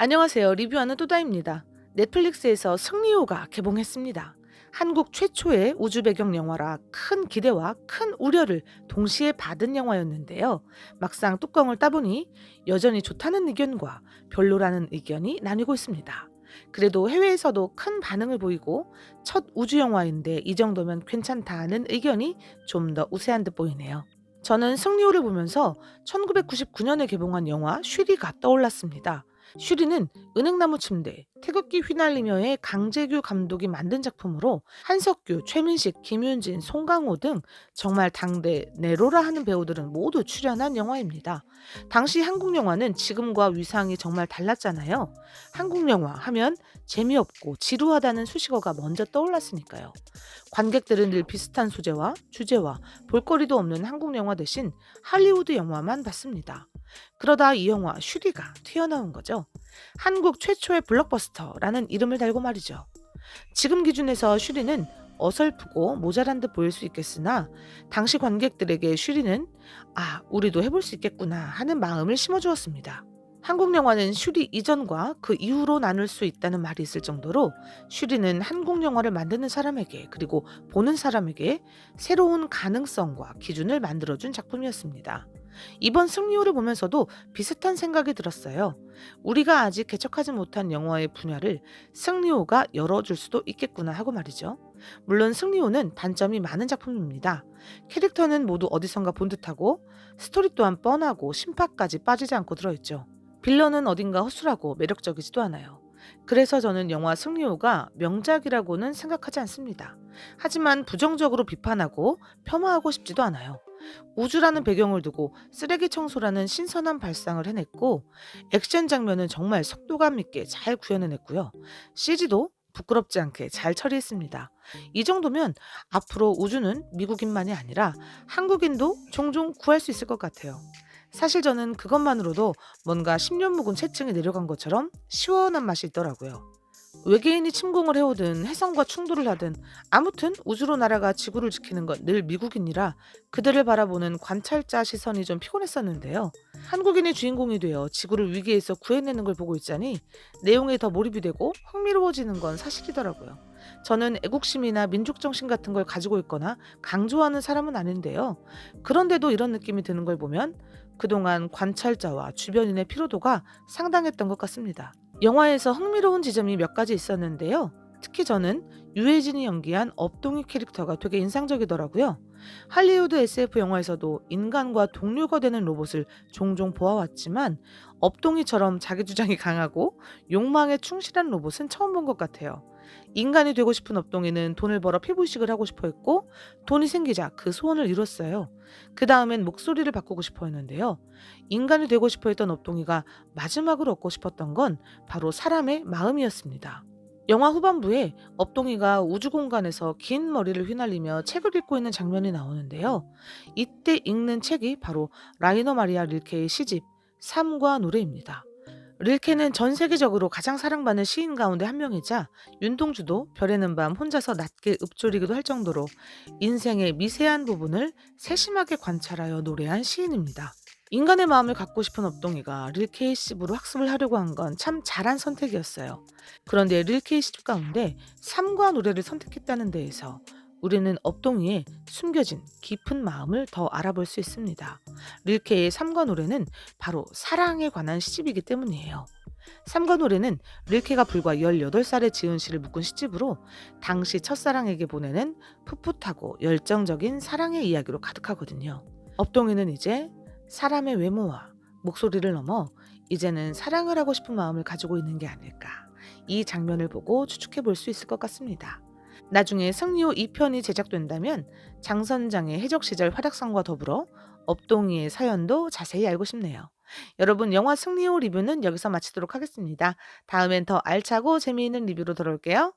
안녕하세요. 리뷰하는 또다입니다. 넷플릭스에서 승리호가 개봉했습니다. 한국 최초의 우주 배경 영화라 큰 기대와 큰 우려를 동시에 받은 영화였는데요. 막상 뚜껑을 따보니 여전히 좋다는 의견과 별로라는 의견이 나뉘고 있습니다. 그래도 해외에서도 큰 반응을 보이고 첫 우주 영화인데 이 정도면 괜찮다는 의견이 좀 더 우세한 듯 보이네요. 저는 승리호를 보면서 1999년에 개봉한 영화 쉬리가 떠올랐습니다. 쉬리는 은행나무 침대, 태극기 휘날리며의 강재규 감독이 만든 작품으로 한석규, 최민식, 김윤진, 송강호 등 정말 당대 내로라 하는 배우들은 모두 출연한 영화입니다. 당시 한국 영화는 지금과 위상이 정말 달랐잖아요. 한국 영화 하면 재미없고 지루하다는 수식어가 먼저 떠올랐으니까요. 관객들은 늘 비슷한 소재와 주제와 볼거리도 없는 한국 영화 대신 할리우드 영화만 봤습니다. 그러다 이 영화 쉬리가 튀어나온 거죠. 한국 최초의 블록버스터라는 이름을 달고 말이죠. 지금 기준에서 쉬리는 어설프고 모자란 듯 보일 수 있겠으나 당시 관객들에게 쉬리는 우리도 해볼 수 있겠구나 하는 마음을 심어주었습니다. 한국 영화는 쉬리 이전과 그 이후로 나눌 수 있다는 말이 있을 정도로 쉬리는 한국 영화를 만드는 사람에게 그리고 보는 사람에게 새로운 가능성과 기준을 만들어준 작품이었습니다. 이번 승리호를 보면서도 비슷한 생각이 들었어요. 우리가 아직 개척하지 못한 영화의 분야를 승리호가 열어줄 수도 있겠구나 하고 말이죠. 물론 승리호는 단점이 많은 작품입니다. 캐릭터는 모두 어디선가 본 듯하고 스토리 또한 뻔하고 심파까지 빠지지 않고 들어있죠. 빌런은 어딘가 허술하고 매력적이지도 않아요. 그래서 저는 영화 승리호가 명작이라고는 생각하지 않습니다. 하지만 부정적으로 비판하고 폄하하고 싶지도 않아요. 우주라는 배경을 두고 쓰레기 청소라는 신선한 발상을 해냈고 액션 장면은 정말 속도감 있게 잘 구현해냈고요. CG도 부끄럽지 않게 잘 처리했습니다. 이 정도면 앞으로 우주는 미국인만이 아니라 한국인도 종종 구할 수 있을 것 같아요. 사실 저는 그것만으로도 뭔가 10년 묵은 채증이 내려간 것처럼 시원한 맛이 있더라고요. 외계인이 침공을 해오든 해성과 충돌을 하든 아무튼 우주로 날아가 지구를 지키는 건 늘 미국인이라 그들을 바라보는 관찰자 시선이 좀 피곤했었는데요. 한국인이 주인공이 되어 지구를 위기에서 구해내는 걸 보고 있자니 내용에 더 몰입이 되고 흥미로워지는 건 사실이더라고요. 저는 애국심이나 민족정신 같은 걸 가지고 있거나 강조하는 사람은 아닌데요. 그런데도 이런 느낌이 드는 걸 보면 그동안 관찰자와 주변인의 피로도가 상당했던 것 같습니다. 영화에서 흥미로운 지점이 몇 가지 있었는데요. 특히 저는 유해진이 연기한 업동희 캐릭터가 되게 인상적이더라고요. 할리우드 SF 영화에서도 인간과 동료가 되는 로봇을 종종 보아왔지만 업동희처럼 자기 주장이 강하고 욕망에 충실한 로봇은 처음 본 것 같아요. 인간이 되고 싶은 업동희는 돈을 벌어 피부이식을 하고 싶어 했고 돈이 생기자 그 소원을 이뤘어요. 그 다음엔 목소리를 바꾸고 싶어 했는데요. 인간이 되고 싶어 했던 업동희가 마지막으로 얻고 싶었던 건 바로 사람의 마음이었습니다. 영화 후반부에 업동이가 우주 공간에서 긴 머리를 휘날리며 책을 읽고 있는 장면이 나오는데요. 이때 읽는 책이 바로 라이너 마리아 릴케의 시집 삶과 노래입니다. 릴케는 전 세계적으로 가장 사랑받는 시인 가운데 한 명이자 윤동주도 별에는 밤 혼자서 낮게 읊조리기도 할 정도로 인생의 미세한 부분을 세심하게 관찰하여 노래한 시인입니다. 인간의 마음을 갖고 싶은 업동이가 릴케이 시집으로 학습을 하려고 한 건 참 잘한 선택이었어요. 그런데 릴케이 시집 가운데 삶과 노래를 선택했다는 데에서 우리는 업동이의 숨겨진 깊은 마음을 더 알아볼 수 있습니다. 릴케의 삶과 노래는 바로 사랑에 관한 시집이기 때문이에요. 삶과 노래는 릴케가 불과 18살에 지은 시를 묶은 시집으로 당시 첫사랑에게 보내는 풋풋하고 열정적인 사랑의 이야기로 가득하거든요. 업동이는 이제 사람의 외모와 목소리를 넘어 이제는 사랑을 하고 싶은 마음을 가지고 있는 게 아닐까. 이 장면을 보고 추측해 볼 수 있을 것 같습니다. 나중에 승리호 2편이 제작된다면 장선장의 해적 시절 활약상과 더불어 업동이의 사연도 자세히 알고 싶네요. 여러분, 영화 승리호 리뷰는 여기서 마치도록 하겠습니다. 다음엔 더 알차고 재미있는 리뷰로 돌아올게요.